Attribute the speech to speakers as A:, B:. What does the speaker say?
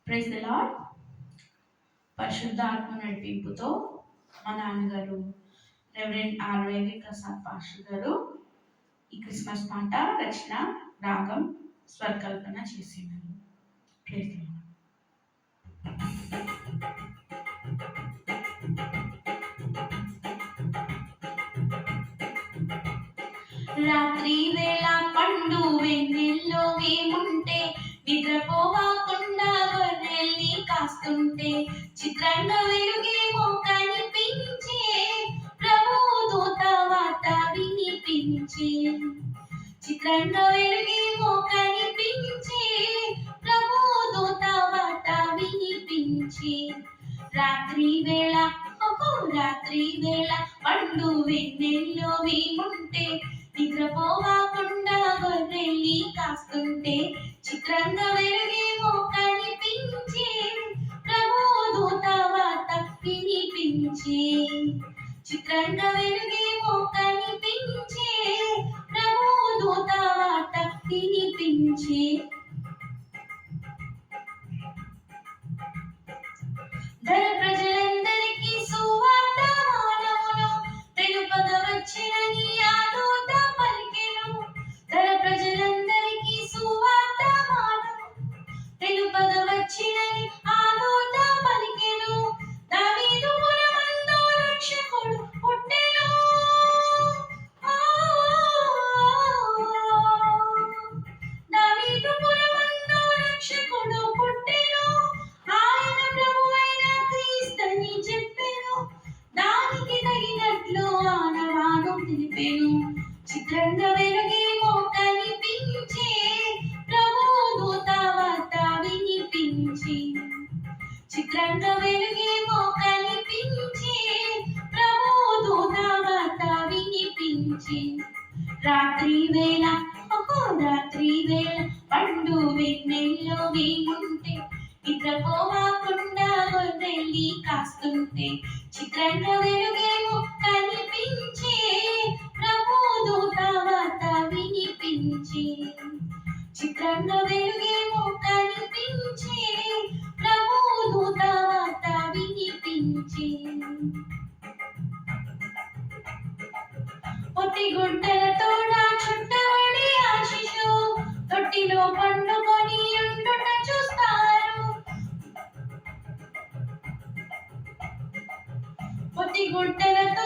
A: Praise the lord. పరిశుద్ధాత్మ నడిపింపుతో మా నాన్నగారు రెవరెండ్ ఆర్వేవి ప్రసాద్ పాస్టర్ గారు ఈ క్రిస్మస్ పాట రచన రాగం స్వరకల్పన చేసినారు. Praise the Lord. రాత్రి వేళ పండు వెన్నెల్లో మేముంటే నిద్రపోవకుండా గొర్రెల్ని కాస్తుంటే చిత్రంగా వెలుగేమో కనిపించే ప్రభు దూత వార్త వినిపించే చిత్రంగా వెలుగేమో కనిపించే ప్రభు దూత వార్త వినిపించే రాత్రి వేళ పండు వెన్నెల్లో మేముంటే నిద్రపోవకుండా గొర్రెల్ని కాస్తుంటే చిత్రంగా వెలుగేమో కనిపించే ప్రభు దూత వార్త వినిపించే చిత్రంగా వెలుగేమో కనిపించే ప్రభు దూత వార్త వినిపించే ధర ప్రజలందరికీ సువార్తమానమును తెలుపగా వచ్చినని ఆ దూత పలికెను. ధర ప్రజలందరికీ సువార్తమానము తెలుపగా వచ్చినని ఆ దూత పలికెను. దావీదు పురమందు రక్షకుడు పుట్టెను. దావీదు పురమందు రక్షకుడు పుట్టెను. ఆయన ప్రభువైన క్రీస్తుని చెప్పెను. దానికి తగినట్లు ఆనవాను తెలిపెను. చిత్రంగా వెలుగేమో కనిపించే ప్రభు దూత వార్త వినిపించి చిత్రంగా వెలుగేమో కనిపించే ప్రభు దూత వార్త వినిపించి రాత్రి వేళ పండు వెన్నెల్లో మేముంటే నిద్రపోవకుండా గొర్రెల్ని కాస్తుంటే చిత్రంగా వెలుగేమో కనిపించే ప్రభు దూత వార్త వినిపించే చిత్రంగా వెలుగేమో కనిపించే ప్రభు దూత వార్త వినిపించే పొట్టి గుడ్డలతో చుట్టబడి ఆ శిశువు తొట్టిలో పండుకొని ఉండుట చూస్తారు. పొట్టి గుడ్డలతో